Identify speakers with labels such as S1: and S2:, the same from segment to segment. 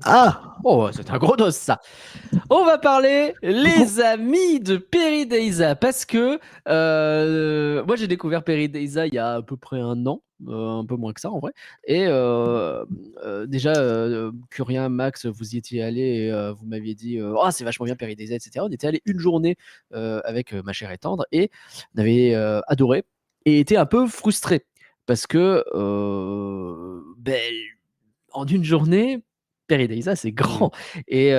S1: Ah!
S2: Oh, c'est un gros dos ça. On va parler
S1: Coucou.
S2: les amis de Peridaisa parce que moi j'ai découvert Peridaisa il y a à peu près un an, un peu moins que ça en vrai. Et déjà, Curien, Max, vous y étiez allé et vous m'aviez dit oh, c'est vachement bien Peridaisa, etc. On était allé une journée avec ma chère et tendre et on avait adoré et été un peu frustré parce que ben, en une journée, Peridaisa, c'est
S3: Mmh.
S2: grand. Et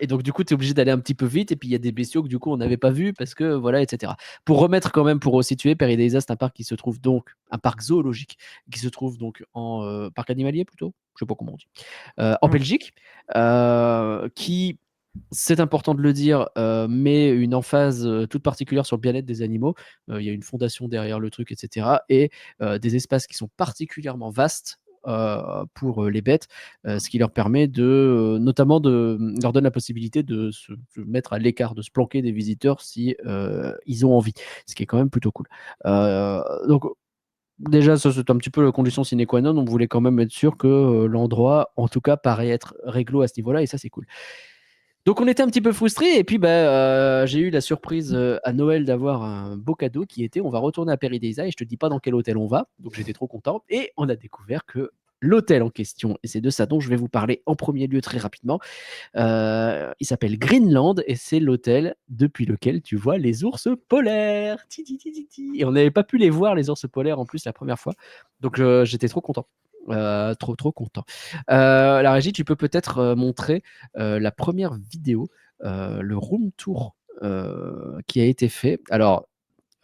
S2: donc, du coup, tu es obligé d'aller un petit peu vite. Et puis, il y a des bestiaux que, du coup, on n'avait pas vus parce que, voilà, etc. Pour remettre quand même, pour resituer, Peridaisa, c'est un parc qui se trouve donc, un parc zoologique, qui se trouve donc en parc animalier plutôt, je sais pas comment on dit, en Belgique, qui, c'est important de le dire, met une emphase toute particulière sur le bien-être des animaux. Il y a une fondation derrière le truc, etc. Et des espaces qui sont particulièrement vastes pour les bêtes, ce qui leur permet notamment leur donne la possibilité de se mettre à l'écart, de se planquer des visiteurs si ils ont envie, ce qui est quand même plutôt cool. Donc déjà, ça c'est un petit peu la condition sine qua non. On voulait quand même être sûr que l'endroit, en tout cas, paraît être réglo à ce niveau-là, et ça c'est cool. Donc on était un petit peu frustrés et puis j'ai eu la surprise à Noël d'avoir un beau cadeau qui était on va retourner à Peridaisa et je te dis pas dans quel hôtel on va, donc j'étais trop content et on a découvert que l'hôtel en question, et c'est de ça dont je vais vous parler en premier lieu très rapidement, il s'appelle Greenland et c'est l'hôtel depuis lequel tu vois les ours polaires. Ti, ti, ti, ti, ti. Et on n'avait pas pu les voir les ours polaires en plus la première fois, donc j'étais trop content. Trop content. La régie, tu peux peut-être montrer la première vidéo, le room tour qui a été fait. Alors,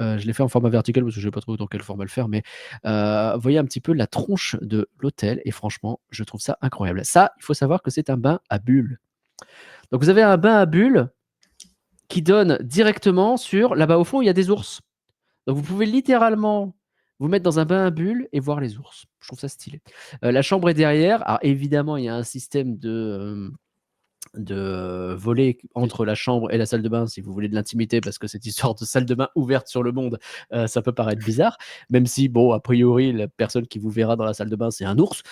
S2: je l'ai fait en format vertical parce que je ne sais pas trop dans quel format le faire, mais voyez un petit peu la tronche de l'hôtel et franchement, je trouve ça incroyable. Ça, il faut savoir que c'est un bain à bulles. Donc vous avez un bain à bulles qui donne directement sur là-bas au fond, il y a des ours. Donc vous pouvez littéralement vous mettre dans un bain à bulles et voir les ours. Je trouve ça stylé. La chambre est derrière. Alors évidemment, il y a un système de voler entre la chambre et la salle de bain si vous voulez de l'intimité, parce que cette histoire de salle de bain ouverte sur le monde, ça peut paraître bizarre, même si, bon, a priori, la personne qui vous verra dans la salle de bain, c'est un ours.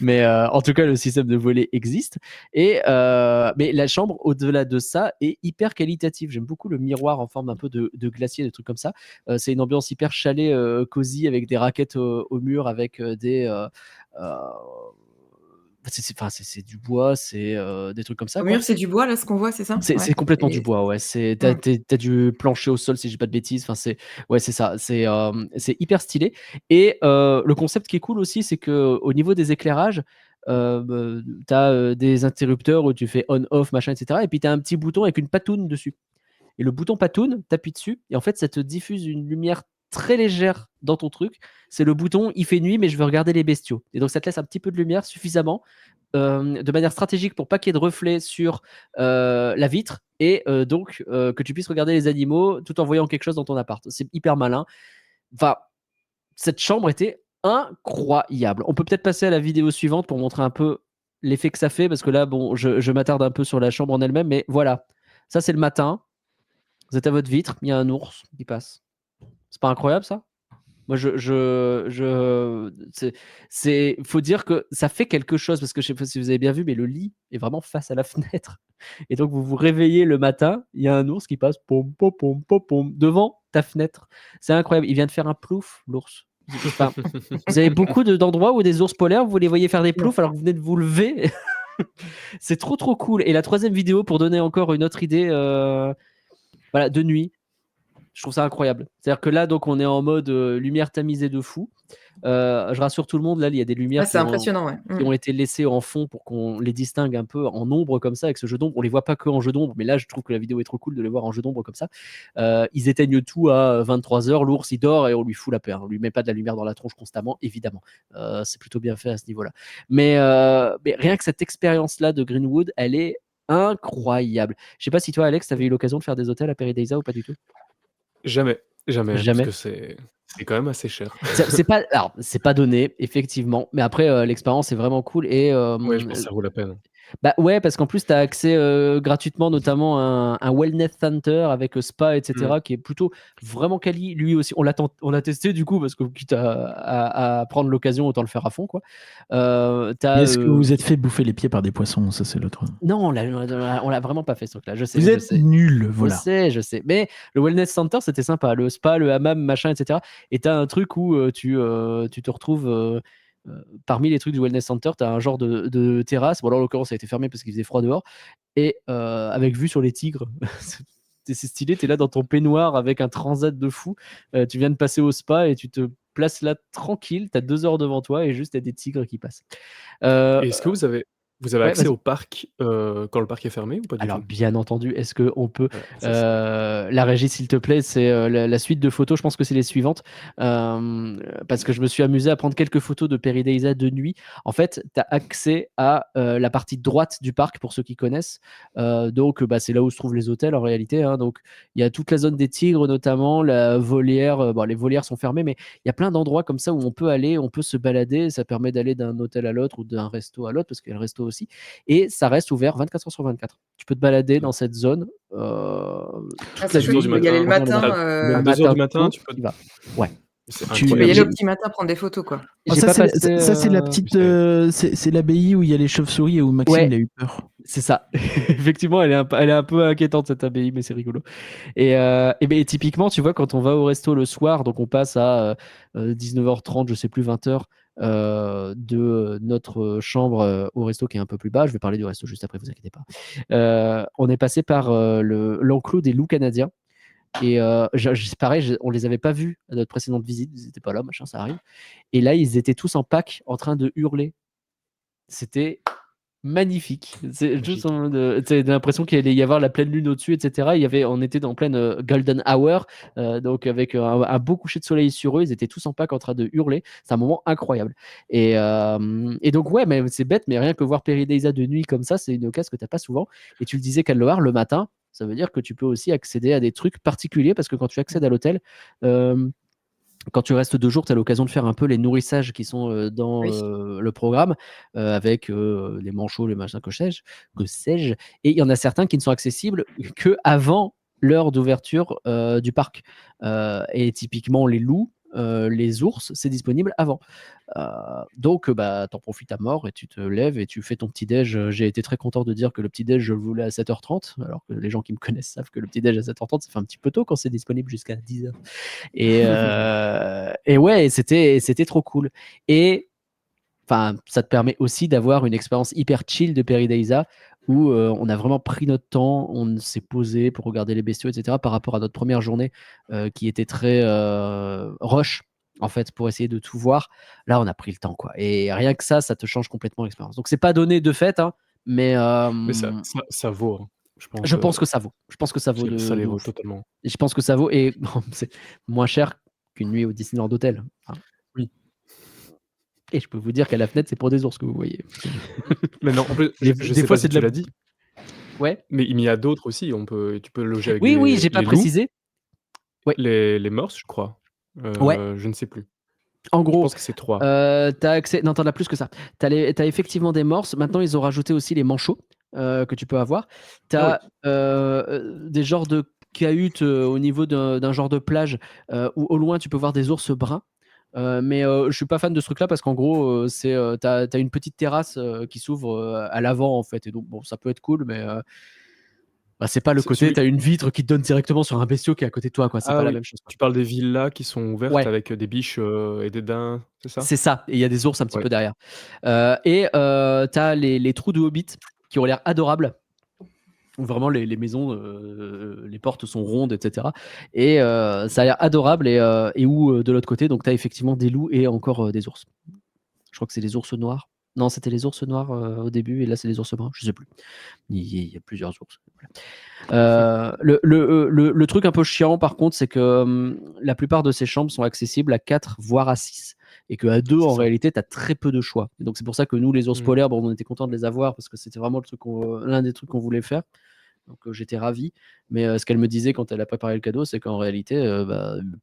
S2: Mais en tout cas, le système de volet existe. Mais la chambre, au-delà de ça, est hyper qualitative. J'aime beaucoup le miroir en forme un peu de glacier, des trucs comme ça. C'est une ambiance hyper chalée, cosy, avec des raquettes au mur, avec euh, c'est du bois, c'est des trucs comme ça,
S4: Au
S2: quoi.
S4: mur, c'est du bois, là, ce qu'on voit, c'est ça?
S2: C'est
S4: Ouais.
S2: complètement du bois, ouais. T'as du plancher au sol, si j'ai pas de bêtises. Enfin, ouais, c'est ça. C'est hyper stylé. Et le concept qui est cool aussi, c'est que au niveau des éclairages, t'as des interrupteurs où tu fais on/off, machin, etc. Et puis t'as un petit bouton avec une patoune dessus. Et le bouton patoune, t'appuies dessus, et en fait, ça te diffuse une lumière très légère dans ton truc. C'est le bouton, il fait nuit, mais je veux regarder les bestiaux. Et donc, ça te laisse un petit peu de lumière suffisamment, de manière stratégique pour pas qu'il y ait de reflets sur la vitre, et donc que tu puisses regarder les animaux tout en voyant quelque chose dans ton appart. C'est hyper malin. Enfin, cette chambre était incroyable. On peut peut-être passer à la vidéo suivante pour montrer un peu l'effet que ça fait, parce que là, bon, je m'attarde un peu sur la chambre en elle-même, mais voilà. Ça, c'est le matin. Vous êtes à votre vitre, il y a un ours qui passe. C'est pas incroyable ça? Moi, faut dire que ça fait quelque chose parce que je sais pas si vous avez bien vu, mais le lit est vraiment face à la fenêtre. Et donc, vous vous réveillez le matin, il y a un ours qui passe pom, pom, pom, pom, pom, devant ta fenêtre. C'est incroyable. Il vient de faire un plouf, l'ours. Enfin, vous avez beaucoup d'endroits où des ours polaires, vous les voyez faire des ploufs alors que vous venez de vous lever. C'est trop cool. Et la troisième vidéo, pour donner encore une autre idée, voilà, de nuit. Je trouve ça incroyable. C'est-à-dire que là, donc, on est en mode lumière tamisée de fou. Je rassure tout le monde, là, il y a des lumières
S4: Ouais, c'est impressionnant, ouais.
S2: qui ont été laissées en fond pour qu'on les distingue un peu en ombre comme ça avec ce jeu d'ombre. On les voit pas que en jeu d'ombre, mais là, je trouve que la vidéo est trop cool de les voir en jeu d'ombre comme ça. Ils éteignent tout à 23h, l'ours il dort et on lui fout la paix. On lui met pas de la lumière dans la tronche constamment, évidemment. C'est plutôt bien fait à ce niveau-là. Mais rien que cette expérience-là de Greenwood, elle est incroyable. Je sais pas si toi, Alex, tu avais eu l'occasion de faire des hôtels à Peridaisa ou pas du tout?
S3: Jamais, jamais, parce
S2: Jamais.
S3: que c'est quand même assez cher.
S2: C'est pas donné, effectivement. Mais après, l'expérience est vraiment cool. Et
S3: Ouais, je pense que ça vaut la peine.
S2: Bah ouais, parce qu'en plus, tu as accès gratuitement, notamment à un wellness center avec spa, etc., qui est plutôt vraiment quali. Lui aussi, on l'a testé du coup, parce que quitte à prendre l'occasion, autant le faire à fond, quoi.
S1: Est-ce que vous vous êtes fait bouffer les pieds par des poissons? Ça, c'est l'autre.
S2: Non, on l'a vraiment pas fait ce truc-là. Je sais.
S1: Vous êtes nuls, voilà.
S2: Je sais. Mais le wellness center, c'était sympa. Le spa, le hammam, machin, etc. Et t'as un truc où tu te retrouves parmi les trucs du wellness center, t'as un genre de terrasse. Bon, là, en l'occurrence, ça a été fermé parce qu'il faisait froid dehors. Et avec vue sur les tigres. C'est stylé. T'es là dans ton peignoir avec un transat de fou. Tu viens de passer au spa et tu te places là tranquille. T'as 2 heures devant toi et juste t'as des tigres qui passent.
S3: Et est-ce que vous avez
S2: ouais,
S3: accès
S2: vas-y.
S3: au parc quand le parc est fermé ou pas du
S2: Alors,
S3: tout?
S2: bien entendu, est-ce qu'on peut.
S3: Ouais, ça,
S2: La régie, s'il te plaît, c'est la suite de photos. Je pense que c'est les suivantes. Parce que je me suis amusé à prendre quelques photos de Peridaisa de nuit. En fait, tu as accès à la partie droite du parc, pour ceux qui connaissent. Donc, c'est là où se trouvent les hôtels en réalité, hein. Donc, il y a toute la zone des tigres, notamment la volière. Bon, les volières sont fermées, mais il y a plein d'endroits comme ça où on peut aller, on peut se balader. Ça permet d'aller d'un hôtel à l'autre ou d'un resto à l'autre, parce qu'il y a le resto aussi. Et ça reste ouvert 24 heures sur 24. Tu peux te balader dans cette zone toute la
S4: c'est chouette,
S2: nuit.
S4: tu peux y aller le matin.
S3: À 2 heures du matin, tu peux.
S2: y vas. Ouais.
S3: C'est
S4: Tu peux y
S3: incroyable.
S4: aller au petit matin prendre des photos, quoi.
S2: J'ai
S1: ça,
S2: pas
S1: c'est
S2: passé,
S1: ça, c'est la petite. C'est l'abbaye où il y a les chauves-souris et où Maxime
S2: Ouais.
S1: il a eu peur.
S2: C'est ça. Effectivement, elle est un peu inquiétante, cette abbaye, mais c'est rigolo. Et typiquement, tu vois, quand on va au resto le soir, donc on passe à 19h30, je sais plus, 20h, de notre chambre au resto qui est un peu plus bas. Je vais parler du resto juste après, vous inquiétez pas. On est passé par l'enclos des loups canadiens. Et c'est pareil, on les avait pas vus à notre précédente visite, ils étaient pas là, machin, ça arrive. Et là, ils étaient tous en pack en train de hurler. C'était magnifique. C'est juste l'impression qu'il allait y avoir la pleine lune au-dessus, etc. On était en pleine golden hour, donc avec un beau coucher de soleil sur eux. Ils étaient tous en pack en train de hurler. C'est un moment incroyable. Et donc, ouais, mais c'est bête, mais rien que voir Peridaisa de nuit comme ça, c'est une occasion que tu n'as pas souvent. Et tu le disais, Loire, le matin, ça veut dire que tu peux aussi accéder à des trucs particuliers, parce que quand tu accèdes à l'hôtel, quand tu restes 2 jours, tu as l'occasion de faire un peu les nourrissages qui sont dans le programme, avec les manchots, les machins, que sais-je. Et il y en a certains qui ne sont accessibles qu'avant l'heure d'ouverture du parc. Et typiquement, les loups, les ours, c'est disponible avant. Donc, t'en profites à mort et tu te lèves et tu fais ton petit-déj. J'ai été très content de dire que le petit-déj, je le voulais à 7h30, alors que les gens qui me connaissent savent que le petit-déj à 7h30, ça fait un petit peu tôt quand c'est disponible jusqu'à 10h. Et ouais, c'était trop cool. Et ça te permet aussi d'avoir une expérience hyper chill de Peridaisa où on a vraiment pris notre temps, on s'est posé pour regarder les bestiaux, etc. par rapport à notre première journée qui était très rush, en fait, pour essayer de tout voir. Là, on a pris le temps, quoi. Et rien que ça te change complètement l'expérience. Donc, c'est pas donné de fait, hein, mais
S3: ça vaut, hein.
S2: je pense que ça vaut. Je pense que ça vaut
S3: ça les
S2: de
S3: vaut
S2: ouf.
S3: totalement.
S2: Et je pense que ça vaut, et c'est moins cher qu'une nuit au Disneyland Hotel. Hein.
S3: Oui.
S2: Et je peux vous dire qu'à la fenêtre, c'est pour des ours que vous voyez.
S3: Mais non, en plus,
S2: Des
S3: je sais
S2: fois,
S3: pas
S2: c'est
S3: si
S2: de
S3: tu
S2: la-
S3: l'as dit,
S2: Ouais.
S3: mais il y a d'autres aussi. Tu peux loger avec
S2: Oui, j'ai pas
S3: les loups,
S2: précisé. Ouais.
S3: les morses, je crois.
S2: Ouais.
S3: Je ne sais plus.
S2: En
S3: Je
S2: gros,
S3: pense que c'est 3.
S2: t'as accès. Non, t'en as plus que ça. T'as effectivement des morses. Maintenant, ils ont rajouté aussi les manchots que tu peux avoir. T'as des genres de cahutes au niveau d'un genre de plage où au loin tu peux voir des ours bruns. Mais je suis pas fan de ce truc-là parce qu'en gros, t'as une petite terrasse qui s'ouvre à l'avant en fait. Et donc, bon, ça peut être cool, mais c'est pas le côté. T'as une vitre qui te donne directement sur un bestiau qui est à côté de toi, quoi. C'est pas la même chose.
S3: Tu parles des villas qui sont ouvertes
S2: Ouais.
S3: avec des biches et des daims, c'est ça?
S2: C'est ça, et il y a des ours un petit
S3: Ouais.
S2: peu derrière. Et t'as les trous de Hobbit qui ont l'air adorables. Où vraiment les maisons, les portes sont rondes, etc. Et ça a l'air adorable. Et où de l'autre côté, donc t'as effectivement des loups et encore des ours. Je crois que c'est les ours noirs. Non, c'était les ours noirs au début, et là c'est les ours bruns, je sais plus. Il y a plusieurs ours. Voilà. Le truc un peu chiant par contre, c'est que la plupart de ces chambres sont accessibles à 4 voire à 6. Et qu'à 2, en réalité, tu as très peu de choix. Et donc c'est pour ça que nous, les ours polaires, on était contents de les avoir parce que c'était vraiment l'un des trucs qu'on voulait faire. Donc j'étais ravi. Mais ce qu'elle me disait quand elle a préparé le cadeau, c'est qu'en réalité,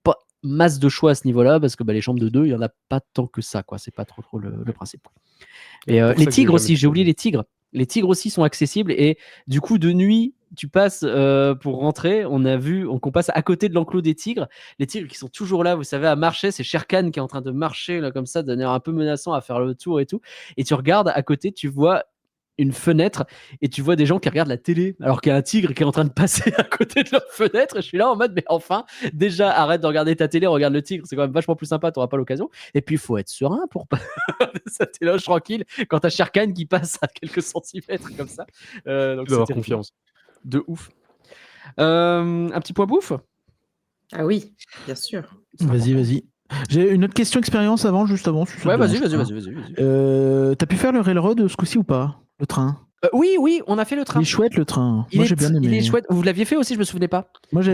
S2: pas masse de choix à ce niveau-là, parce que les chambres de 2, il n'y en a pas tant que ça, quoi. C'est pas trop le principe. Et les tigres aussi, j'ai oublié les tigres. Les tigres aussi sont accessibles et du coup de nuit tu passes pour rentrer, qu'on passe à côté de l'enclos des tigres. Les tigres qui sont toujours là, vous savez, à marcher. C'est Shere Khan qui est en train de marcher là comme ça, d'un air un peu menaçant, à faire le tour et tout. Et tu regardes à côté, tu vois une fenêtre et tu vois des gens qui regardent la télé alors qu'il y a un tigre qui est en train de passer à côté de leur fenêtre. Et je suis là en mode, mais enfin, déjà arrête de regarder ta télé, regarde le tigre, c'est quand même vachement plus sympa, t'auras pas l'occasion. Et puis il faut être serein pour pas ça t'éloge tranquille quand t'as Shere Khan qui passe à quelques centimètres comme ça. Donc
S3: Tu dois avoir
S2: c'était
S3: confiance.
S2: de ouf. Un petit point bouffe.
S4: Ah oui, bien sûr.
S1: Vas-y. J'ai une autre question expérience juste avant. Si
S2: Ouais, vas-y.
S1: T'as pu faire le railroad ce coup-ci ou pas? Le train?
S2: Oui, on a fait le train.
S1: Il est chouette le train. Moi j'ai bien aimé.
S2: Il est chouette. Vous l'aviez fait aussi, je me souvenais pas.
S1: Moi sur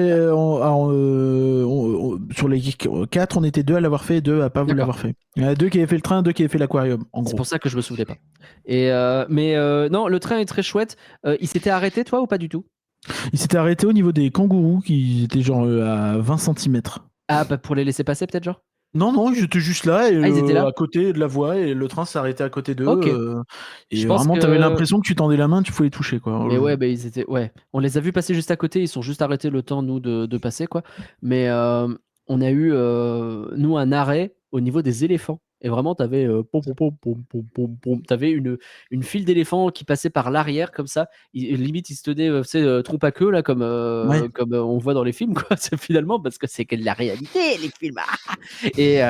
S1: les 4, on était 2 à l'avoir fait et 2 à pas vous l'avoir fait. Il y en a 2 qui avaient fait le train, 2 qui avaient fait l'aquarium. En gros.
S2: C'est pour ça que je me souvenais pas. Et non, le train est très chouette. Il s'était arrêté toi ou pas du tout?
S1: Il s'était arrêté au niveau des kangourous qui étaient genre à 20 cm.
S2: Ah, bah pour les laisser passer peut-être genre?
S1: Non, ils étaient juste là, et
S2: ils étaient là
S1: à côté de la voie, et le train s'arrêtait à côté d'eux.
S2: Ok.
S1: Et vraiment, t'avais l'impression que tu tendais la main, tu pouvais les toucher, quoi.
S2: Mais ouais, ils étaient. Ouais, on les a vus passer juste à côté. Ils sont juste arrêtés le temps nous de passer quoi. Mais on a eu nous un arrêt au niveau des éléphants. Et vraiment, t'avais t'avais une file d'éléphants qui passait par l'arrière comme ça. Limite, ils se tenaient trompe à queue là, comme on voit dans les films quoi. C'est finalement parce que c'est que la réalité les films. Et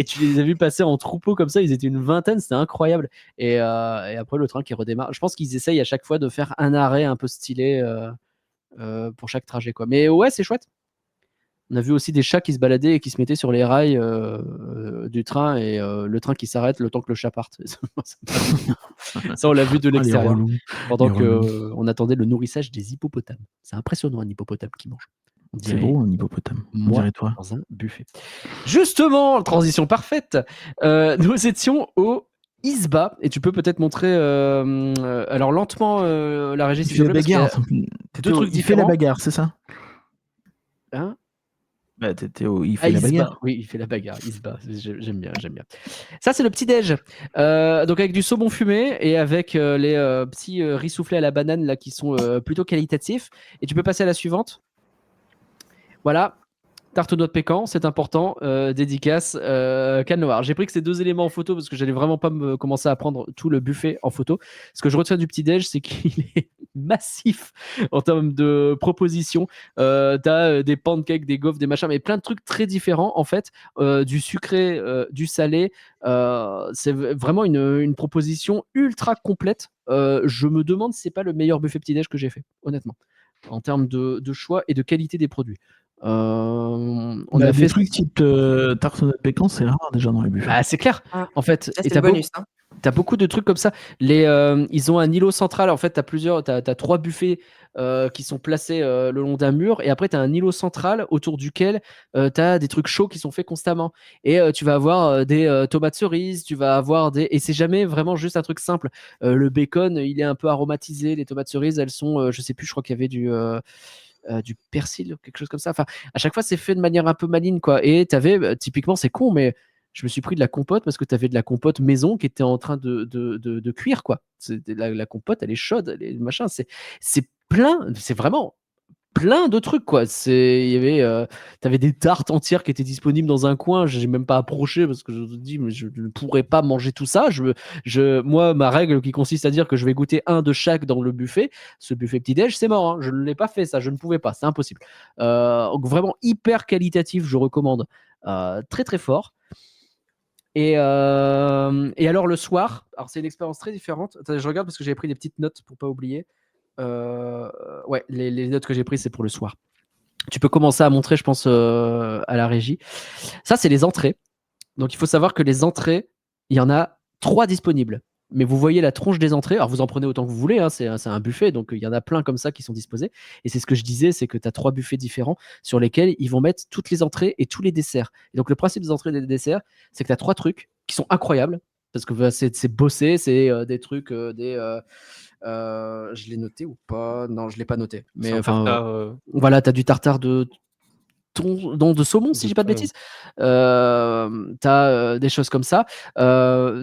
S2: tu les as vus passer en troupeau comme ça. Ils étaient une vingtaine, c'était incroyable. Et après le train qui redémarre. Je pense qu'ils essayent à chaque fois de faire un arrêt un peu stylé pour chaque trajet quoi. Mais ouais, c'est chouette. On a vu aussi des chats qui se baladaient et qui se mettaient sur les rails du train et le train qui s'arrête le temps que le chat parte. Ça, on l'a vu de l'extérieur pendant qu'on attendait le nourrissage des hippopotames. C'est impressionnant un hippopotame qui mange.
S1: C'est beau un hippopotame. On dirait toi.
S2: Dans un buffet. Justement, transition parfaite. Nous étions au Isba et tu peux peut-être montrer alors lentement la régie.
S1: Il fait la bagarre.
S2: Deux trucs différents.
S1: Il fait la bagarre, c'est ça?
S2: Hein?
S1: Bah, il fait la bagarre.
S2: Oui, il fait la bagarre. Il se bat. J'aime bien. Ça, c'est le petit-déj. Donc, avec du saumon fumé et avec les petits riz soufflés à la banane là, qui sont plutôt qualitatifs. Et tu peux passer à la suivante. Voilà. Tarte aux noix de pécan, c'est important. Dédicace, canne noire. J'ai pris que ces 2 éléments en photo parce que j'allais vraiment pas me commencer à prendre tout le buffet en photo. Ce que je retiens du petit-déj, c'est qu'il est massif en termes de propositions. T'as des pancakes, des gaufres, des machins, mais plein de trucs très différents en fait. Du sucré, du salé. C'est vraiment une proposition ultra complète. Je me demande si c'est pas le meilleur buffet petit-déj que j'ai fait, honnêtement, en termes de choix et de qualité des produits. On a fait
S1: des trucs type tarte aux noix de pécan, c'est rare déjà dans les buffets.
S2: Bah, c'est clair. En fait,
S4: ça, c'est le bonus.
S2: T'as beaucoup de trucs comme ça. Ils ont un îlot central. En fait, t'as 3 buffets qui sont placés le long d'un mur. Et après, t'as un îlot central autour duquel t'as des trucs chauds qui sont faits constamment. Et tu vas avoir des tomates cerises. Tu vas avoir des. Et c'est jamais vraiment juste un truc simple. Le bacon, il est un peu aromatisé. Les tomates cerises, elles sont, je sais plus, je crois qu'il y avait du persil ou quelque chose comme ça. Enfin, à chaque fois, c'est fait de manière un peu maligne, quoi. Et t'avais, typiquement, c'est con, mais je me suis pris de la compote parce que t'avais de la compote maison qui était en train de cuire, quoi. La compote, elle est chaude, machin. C'est plein, c'est vraiment plein de trucs, quoi. T'avais des tartes entières qui étaient disponibles dans un coin. J'ai même pas approché parce que je me dis, mais je ne pourrais pas manger tout ça. Moi, ma règle qui consiste à dire que je vais goûter un de chaque dans le buffet, ce buffet petit-déj, c'est mort. Hein. Je ne l'ai pas fait, ça. Je ne pouvais pas. C'est impossible. Donc vraiment hyper qualitatif, je recommande. Très, très fort. Et alors le soir, alors c'est une expérience très différente. Attendez, je regarde parce que j'avais pris des petites notes pour pas oublier. Ouais, les notes que j'ai prises, c'est pour le soir. Tu peux commencer à montrer, je pense, à la régie. Ça, c'est les entrées. Donc, il faut savoir que les entrées, il y en a 3 disponibles. Mais vous voyez la tronche des entrées. Alors, vous en prenez autant que vous voulez. Hein, c'est un buffet. Donc, il y en a plein comme ça qui sont disposés. Et c'est ce que je disais, c'est que tu as 3 buffets différents sur lesquels ils vont mettre toutes les entrées et tous les desserts. Et donc, le principe des entrées et des desserts, c'est que tu as 3 trucs qui sont incroyables. Parce que c'est bossé. C'est des trucs, je l'ai noté ou pas? Non, je l'ai pas noté. Mais enfin, voilà, tu as du tartare de de saumon, si j'ai pas de bêtises. T'as des choses comme ça.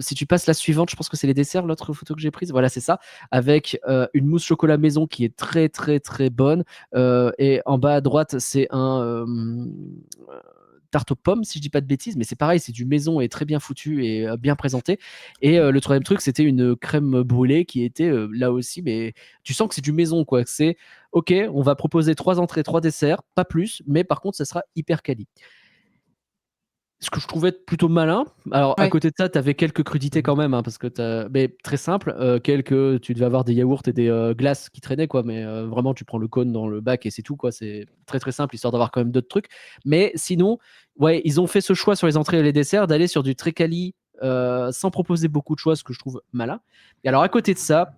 S2: Si tu passes la suivante, je pense que c'est les desserts, l'autre photo que j'ai prise. Voilà, c'est ça. Avec une mousse chocolat maison qui est très, très, très bonne. Et en bas à droite, c'est un tarte aux pommes, si je dis pas de bêtises, mais c'est pareil, c'est du maison et très bien foutu et bien présenté. Et le troisième truc, c'était une crème brûlée qui était là aussi, mais tu sens que c'est du maison, quoi. C'est ok, on va proposer 3 entrées, 3 desserts, pas plus, mais par contre, ça sera hyper quali. Ce que je trouvais plutôt malin. Alors, à
S4: Ouais.
S2: côté de ça, tu avais quelques crudités quand même, hein, parce que mais très simple. Tu devais avoir des yaourts et des glaces qui traînaient, quoi. Mais vraiment, tu prends le cône dans le bac et c'est tout, quoi. C'est très très simple, histoire d'avoir quand même d'autres trucs. Mais sinon, ouais, ils ont fait ce choix sur les entrées et les desserts d'aller sur du très quali sans proposer beaucoup de choix, ce que je trouve malin. Et alors, à côté de ça,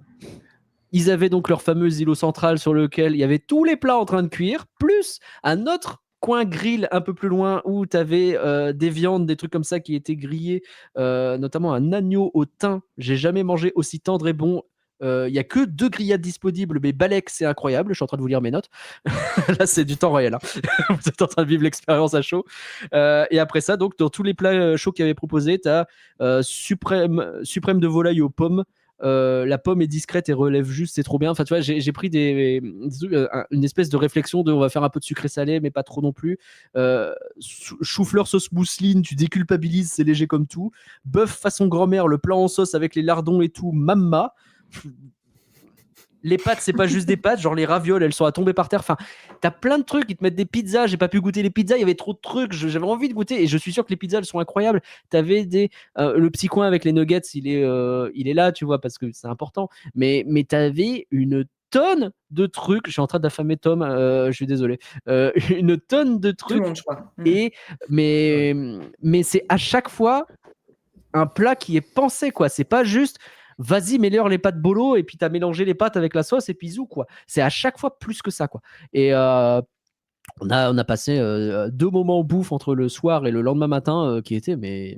S2: ils avaient donc leur fameux îlot central sur lequel il y avait tous les plats en train de cuire, plus un autre coin grill un peu plus loin où tu avais des viandes, des trucs comme ça qui étaient grillés, notamment un agneau au thym. J'ai jamais mangé aussi tendre et bon. Il y a que 2 grillades disponibles, mais Balek, c'est incroyable. Je suis en train de vous lire mes notes. Là, c'est du temps réel, hein. Vous êtes en train de vivre l'expérience à chaud. Et après ça, donc, dans tous les plats chauds qu'ils avaient proposés, tu as suprême de volaille aux pommes. La pomme est discrète et relève juste, c'est trop bien. Enfin, tu vois, j'ai pris une espèce de réflexion de on va faire un peu de sucré salé, mais pas trop non plus. Chou-fleur sauce mousseline, tu déculpabilises, c'est léger comme tout. Bœuf façon grand-mère, le plat en sauce avec les lardons et tout, mamma. Les pâtes, c'est pas juste des pâtes, genre les ravioles, elles sont à tomber par terre. Enfin, t'as plein de trucs, ils te mettent des pizzas. J'ai pas pu goûter les pizzas, il y avait trop de trucs. J'avais envie de goûter et je suis sûr que les pizzas, elles sont incroyables. T'avais le petit coin avec les nuggets, il est là, tu vois, parce que c'est important. Mais t'avais une tonne de trucs. Je suis en train d'affamer Tom, je suis désolé. Une tonne de
S4: Tout le
S2: trucs.
S4: monde, je crois.
S2: Mais c'est à chaque fois un plat qui est pensé, quoi. C'est pas juste vas-y, mets-leur les pâtes bolo et puis t'as mélangé les pâtes avec la sauce et puis zou, quoi. C'est à chaque fois plus que ça, quoi. Et on a passé 2 moments bouffe entre le soir et le lendemain matin qui étaient mais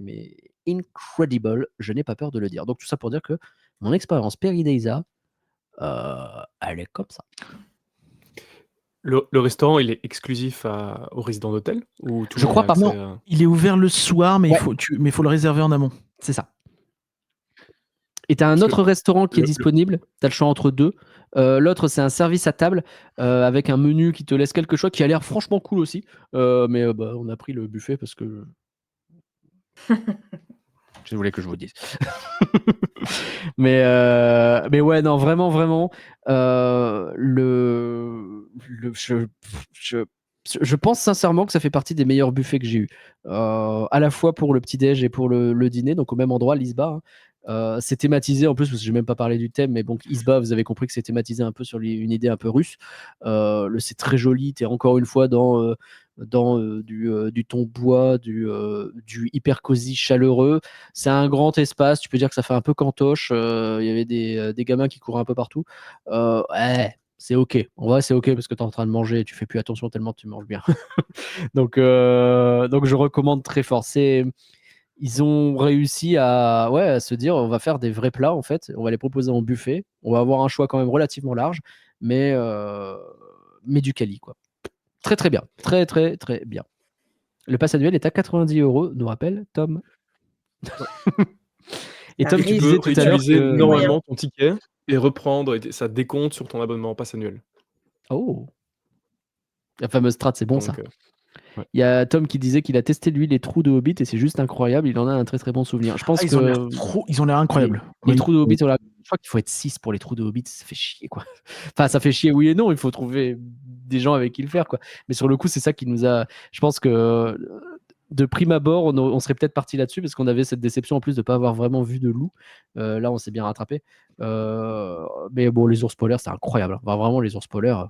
S2: incredible. Je n'ai pas peur de le dire. Donc tout ça pour dire que mon expérience Peridaisa, elle est comme ça.
S3: Le restaurant, il est exclusif aux résidents d'hôtel ou tout
S2: Je
S3: le monde
S2: crois
S3: a
S2: pas.
S3: accès
S2: Non.
S1: Il est ouvert le soir, mais
S2: Ouais.
S1: il faut le réserver en amont.
S2: C'est ça. Et tu as un
S3: Parce
S2: autre
S3: que
S2: restaurant qui est
S3: le-
S2: disponible. Tu as le choix entre deux. L'autre, c'est un service à table avec un menu qui te laisse quelque chose qui a l'air franchement cool aussi. Mais on a pris le buffet parce que je voulais que je vous dise. mais ouais, non, vraiment, vraiment. Je pense sincèrement que ça fait partie des meilleurs buffets que j'ai eu. À la fois pour le petit-déj et pour le dîner, donc au même endroit, l'Isba. Hein. C'est thématisé en plus, parce que je n'ai même pas parlé du thème, mais bon, Isba, vous avez compris que c'est thématisé un peu sur une idée un peu russe. C'est très joli, tu es encore une fois dans du ton bois, du hyper cosy chaleureux. C'est un grand espace, tu peux dire que ça fait un peu cantoche. Il y avait des gamins qui courent un peu partout. Ouais, c'est ok. En vrai, c'est ok parce que tu es en train de manger et tu fais plus attention tellement tu manges bien. donc je recommande très fort. Ils ont réussi à se dire on va faire des vrais plats en fait, on va les proposer en buffet, on va avoir un choix quand même relativement large, mais du quali, quoi. Très très bien, très très très bien. Le pass annuel est à 90€, nous rappelle Tom. Et Tom, tu
S3: tu
S2: disais
S3: peux
S2: tout à l'heure
S3: réutiliser
S2: que...
S3: normalement ton ticket et reprendre, et ça décompte sur ton abonnement pass annuel.
S2: Oh, la fameuse strat, c'est bon ça.
S3: Donc, ouais.
S2: Il y a Tom qui disait qu'il a testé lui les trous de Hobbit et c'est juste incroyable, il en a un très très bon souvenir. Je pense
S1: Ils ont l'air incroyables.
S2: Les
S1: Oui.
S2: trous de Hobbit, je crois qu'il faut être 6 pour les trous de Hobbit, ça fait chier, quoi. Enfin, ça fait chier, oui et non, il faut trouver des gens avec qui le faire, quoi. Mais sur le coup, c'est ça qui nous a... Je pense que de prime abord, on serait peut-être parti là-dessus parce qu'on avait cette déception en plus de ne pas avoir vraiment vu de loup. Là, on s'est bien rattrapé. Mais bon, les ours polaires, c'est incroyable. Enfin, vraiment, les ours polaires,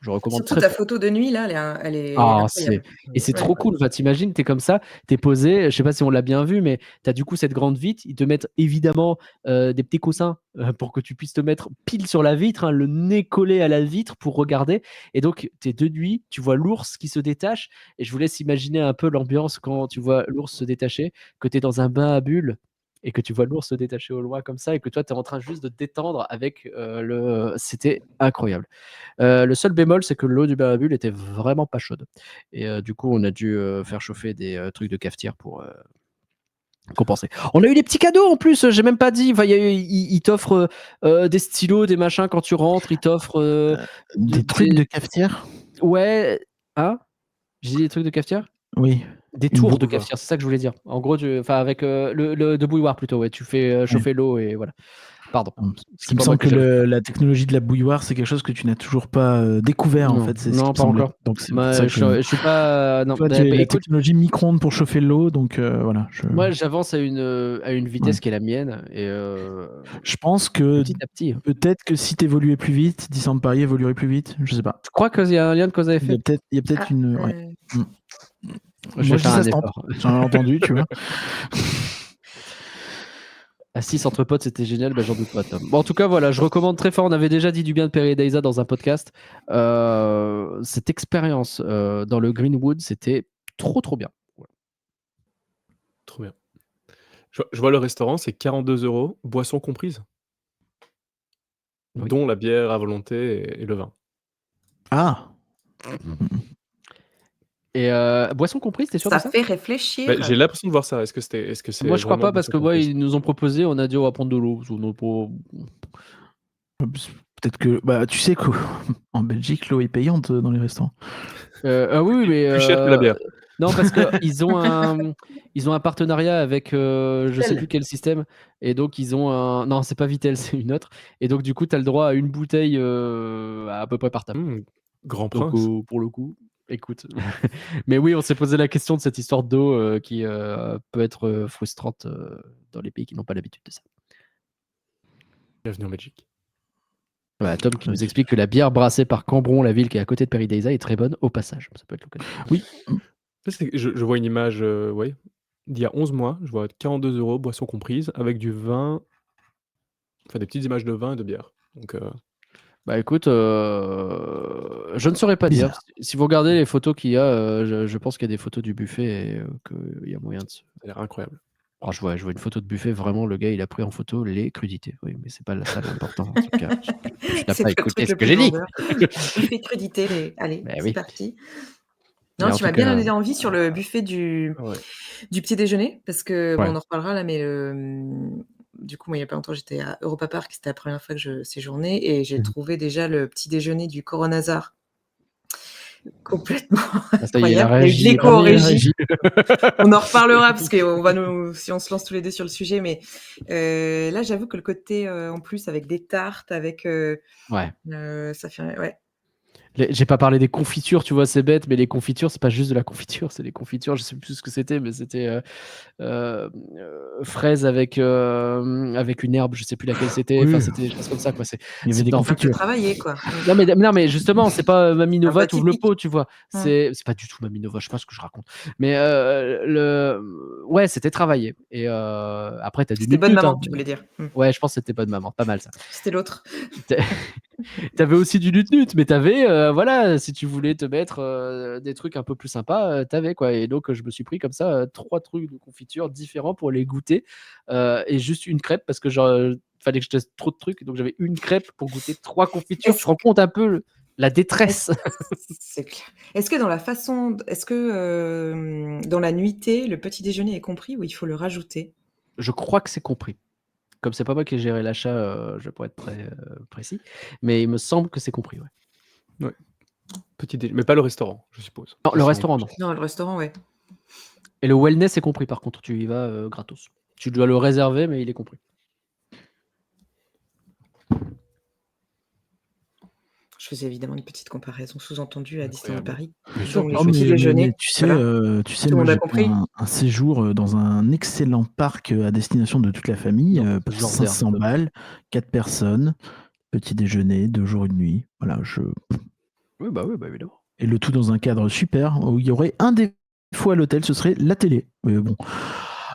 S2: je recommande
S4: Surtout
S2: très
S4: ta
S2: fort.
S4: photo de nuit, là, elle est
S2: Ah,
S4: incroyable.
S2: et c'est
S4: Ouais.
S2: trop cool. Enfin, t'imagines, t'es comme ça, t'es posé, je sais pas si on l'a bien vu, mais t'as du coup cette grande vitre. Ils te mettent évidemment des petits coussins pour que tu puisses te mettre pile sur la vitre, hein, le nez collé à la vitre pour regarder. Et donc, t'es de nuit, tu vois l'ours qui se détache. Et je vous laisse imaginer un peu l'ambiance quand tu vois l'ours se détacher, que t'es dans un bain à bulles et que tu vois l'ours se détacher au loin comme ça et que toi tu es en train juste de te détendre avec le. C'était incroyable. Le seul bémol, c'est que l'eau du bain à bulles était vraiment pas chaude. Et du coup, on a dû faire chauffer des trucs de cafetière pour compenser. On a eu des petits cadeaux en plus, j'ai même pas dit. Enfin, il t'offre des stylos, des machins quand tu rentres, il t'offre.
S1: Des trucs de cafetière?
S2: Ouais. Hein? J'ai dit des trucs de cafetière?
S1: Oui.
S2: Des
S1: Une
S2: tours de
S3: bouilloire.
S2: cafetière, c'est ça que je voulais dire. En gros, avec de bouilloire plutôt, ouais. Tu fais chauffer l'eau et voilà. Pardon.
S1: Parce
S2: C'est
S1: qu'il me
S2: pas moi
S1: semble
S2: qui
S1: que
S2: j'avais.
S1: la technologie de la bouilloire, c'est quelque chose que tu n'as toujours pas découvert, en
S2: Non,
S1: fait. C'est ce
S2: non,
S1: qui me
S2: pas
S1: semblait.
S2: encore.
S1: Donc c'est pour
S2: Moi,
S1: ça que
S2: je suis pas. Non,
S1: toi, tu as la
S2: écoute,
S1: technologie micro-ondes pour chauffer l'eau, donc voilà.
S2: moi, j'avance à une vitesse qui est la mienne et
S1: Je pense que
S2: petit à petit.
S1: peut-être que si tu évoluais plus vite, Disneyland Paris évoluerait plus vite. Je sais pas.
S2: Tu crois qu'il y a un lien de cause à
S1: Il y a
S2: effet?
S1: peut-être
S4: Ah,
S1: une. Ouais. Mm.
S2: Je
S1: Moi,
S2: vais
S1: je dis
S2: faire
S1: ça
S2: un
S1: se tente.
S2: effort.
S1: J'en ai entendu, tu vois.
S2: À 6 entre potes, c'était génial, j'en doute pas, Tom. Bon, en tout cas, voilà, je recommande très fort. On avait déjà dit du bien de Perry et Daïsa dans un podcast. Cette expérience dans le Greenwood, c'était trop bien. Ouais.
S3: Trop bien. Je vois le restaurant, c'est 42 €, boissons comprises,
S2: Oui.
S3: dont la bière à volonté et le vin.
S1: Ah.
S2: Et boisson comprise, t'es sûr de
S4: Ça
S2: ça?
S4: fait
S3: Bah,
S4: réfléchir.
S3: j'ai l'impression de voir ça. Est-ce que c'est
S2: Moi, je crois
S3: vraiment
S2: pas parce
S3: boissons
S2: que moi,
S3: comprises?
S2: ils nous ont proposé, on a dit on va prendre de l'eau. On a pas-
S1: Peut-être que. Bah, tu sais qu'en Belgique, l'eau est payante dans les restaurants.
S2: oui, mais
S3: Plus cher que la bière.
S2: non, parce que ils ont un partenariat avec je sais
S4: Vittel.
S2: plus quel système et donc ils ont un non, c'est pas Vittel, c'est une autre et donc du coup, tu as le droit à une bouteille à peu près par table.
S3: Grand
S2: Donc
S3: prince.
S2: pour le coup, écoute. Mais oui, on s'est posé la question de cette histoire d'eau qui peut être frustrante dans les pays qui n'ont pas l'habitude de ça.
S3: Bienvenue en Belgique.
S2: Voilà, Tom qui nous explique que la bière brassée par Cambron, la ville qui est à côté de Paris-Daïsa, est très bonne au passage. Ça peut être l'occasion.
S1: Oui.
S3: Je vois une image, ouais, d'il y a 11 mois, je vois 42 €, boissons comprises, avec du vin, enfin des petites images de vin et de bière. Donc
S2: Bah écoute, je ne saurais pas dire.
S1: Bizarre.
S2: Si vous regardez les photos qu'il y a, je pense qu'il y a des photos du buffet et qu'il y a moyen de se.
S3: ça a l'air incroyable.
S2: Oh, je vois une photo de buffet, vraiment, le gars, il a pris en photo les crudités. Oui, mais c'est pas ça l'important. En tout cas, tu n'as
S4: C'est
S2: pas
S4: le
S2: écouté
S4: truc
S2: ce
S4: le
S2: que
S4: plus
S2: j'ai dit.
S4: vendeur. Buffet crudité, allez,
S2: Bah
S4: c'est
S2: oui.
S4: parti.
S2: Mais
S4: Non,
S2: en
S4: tu m'as
S2: tout
S4: bien
S2: cas,
S4: donné envie sur le buffet du
S3: Ouais.
S4: petit déjeuner parce que bon,
S2: ouais.
S4: on en reparlera là, mais du coup, moi, il y a pas longtemps, j'étais à Europa Park, c'était la première fois que je séjournais et j'ai trouvé déjà le petit déjeuner du Coronazar complètement
S2: Ah, ça y est, la
S4: incroyable. Il y a eu de
S2: régie est
S4: l'écho en
S2: partie, la
S4: régie.
S2: régie.
S4: On en reparlera parce qu'on va si on se lance tous les deux sur le sujet, mais là, j'avoue que le côté en plus avec des tartes, avec
S2: Ouais.
S4: ça fait ouais.
S2: J'ai pas parlé des confitures, tu vois, c'est bête, mais les confitures, c'est pas juste de la confiture, c'est des confitures, je sais plus ce que c'était, mais c'était fraises avec une herbe, je sais plus laquelle c'était. Enfin,
S1: Oui.
S2: c'était des choses comme ça, quoi.
S1: Il y avait des
S2: Non.
S4: Un peu
S1: confitures.
S4: travaillé, quoi.
S2: Non, mais justement, c'est pas Mamie Nova
S4: Un plat
S2: t'ouvre le
S4: typique.
S2: pot, tu vois. C'est pas du tout Mamie Nova, je sais pas ce que je raconte. Mais ouais, c'était travaillé. Et après, t'as du
S4: C'était bonne
S2: nut-nut,
S4: maman,
S2: hein.
S4: tu voulais dire.
S2: Ouais, je pense que c'était bonne maman, pas mal ça.
S4: C'était l'autre.
S2: T'avais aussi du nut-nut, mais t'avais, voilà, si tu voulais te mettre des trucs un peu plus sympas, t'avais quoi. Et donc, je me suis pris comme ça 3 trucs de confiture différents pour les goûter et juste une crêpe parce que genre, fallait que je teste trop de trucs. Donc, j'avais une crêpe pour goûter 3 confitures. Tu te rends compte un peu la détresse.
S4: C'est clair. Est-ce que dans la nuitée, le petit déjeuner est compris ou il faut le rajouter?
S2: Je crois que c'est compris. Comme c'est pas moi qui ai géré l'achat, je vais pas être très précis, mais il me semble que c'est compris, ouais.
S3: Ouais. Mais pas le restaurant, je suppose.
S2: Non, le restaurant, non.
S4: Non, le restaurant, ouais.
S2: Et le wellness est compris, par contre, tu y vas gratos. Tu dois le réserver, mais il est compris.
S4: Je faisais évidemment une petite comparaison sous-entendue à Disneyland
S3: Incroyable.
S4: Paris.
S2: Bien sûr.
S4: Donc les
S1: Non,
S4: petits déjeuners,
S1: mais tu sais,
S4: voilà.
S1: tu sais,
S4: Tout le
S1: moi
S4: monde a
S1: j'ai fait
S4: compris?
S1: un séjour dans un excellent parc à destination de toute la famille
S2: Non,
S1: pour
S2: genre
S1: 500
S2: d'air.
S1: balles, 4 personnes, petit déjeuner, 2 jours, 1 nuit. Voilà,
S2: Oui, bah évidemment.
S1: et le tout dans un cadre super où il y aurait un défaut à l'hôtel, ce serait la télé. Mais bon.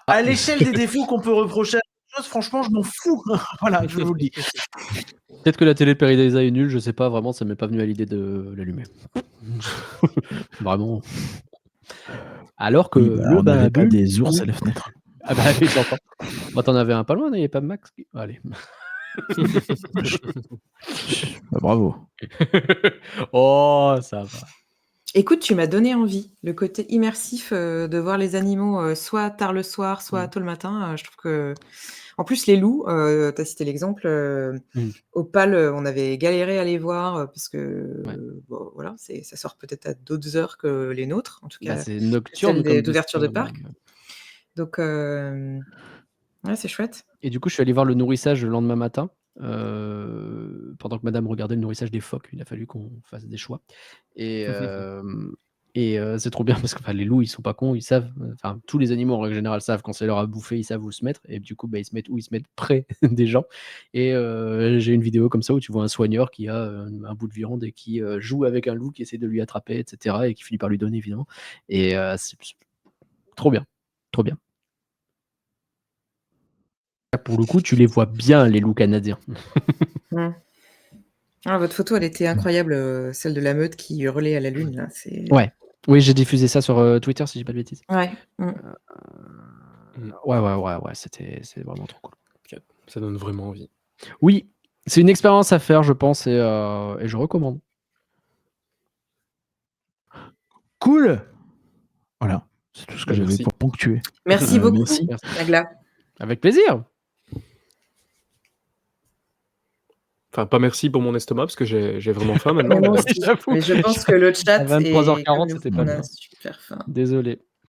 S1: À l'échelle des défauts qu'on peut reprocher à la chose, franchement, je m'en fous. Voilà, je vous le dis.
S2: Peut-être que la télé de Paradise est nulle, je sais pas, vraiment, ça m'est pas venu à l'idée de l'allumer. Vraiment. Alors que
S1: Oui, bah,
S2: le
S1: on
S2: bain
S1: n'avait
S2: à
S1: pas
S2: bulles,
S1: des ours
S2: oui.
S1: à la fenêtre.
S2: Ah bah oui, j'entends. Bah, t'en avais un pas loin, il n'y avait pas Max Allez.
S1: Bah, bravo.
S2: Oh, ça va.
S4: Écoute, tu m'as donné envie. Le côté immersif de voir les animaux soit tard le soir, soit tôt le matin. Je trouve que. En plus, les loups, tu as cité l'exemple. Au PAL, on avait galéré à les voir parce que bon, voilà, ça sort peut-être à d'autres heures que les nôtres, en tout
S2: Bah,
S4: cas
S2: c'est nocturne
S4: celles
S2: comme
S4: d'ouverture de
S2: destination,
S4: parc. Donc, ouais, c'est chouette.
S2: Et du coup, je suis allé voir le nourrissage le lendemain matin. Pendant que madame regardait le nourrissage des phoques, il a fallu qu'on fasse des choix. Et c'est trop bien parce que les loups, ils sont pas cons, ils savent. Enfin, tous les animaux en règle générale savent quand c'est l'heure à bouffer, ils savent où se mettre. Et du coup, ils se mettent où? Ils se mettent près des gens. Et j'ai une vidéo comme ça où tu vois un soigneur qui a un bout de viande et qui joue avec un loup qui essaie de lui attraper, etc. Et qui finit par lui donner, évidemment. Et c'est trop bien. Trop bien. Pour le coup, tu les vois bien, les loups canadiens.
S4: Ah, votre photo, elle était incroyable, celle de la meute qui hurlait à la lune. Là.
S2: Ouais. Oui, j'ai diffusé ça sur Twitter, si je dis pas de bêtises.
S4: Ouais.
S2: Ouais, c'est vraiment trop cool.
S3: Ça donne vraiment envie.
S2: Oui, c'est une expérience à faire, je pense, et je recommande.
S1: Cool. Voilà, c'est tout ce que
S3: Bah,
S1: j'avais
S3: merci.
S1: pour ponctuer.
S4: Merci beaucoup,
S1: Merci.
S4: Nagla.
S2: Avec plaisir.
S3: Enfin, pas merci pour mon estomac parce que j'ai vraiment faim maintenant.
S4: Mais moi
S3: mais-
S4: aussi.
S2: J'avoue.
S4: Mais je pense que le chat
S2: À 23h40,
S4: est comme nous.
S2: c'était pas
S4: On
S2: bien.
S4: a super faim.
S2: Désolé.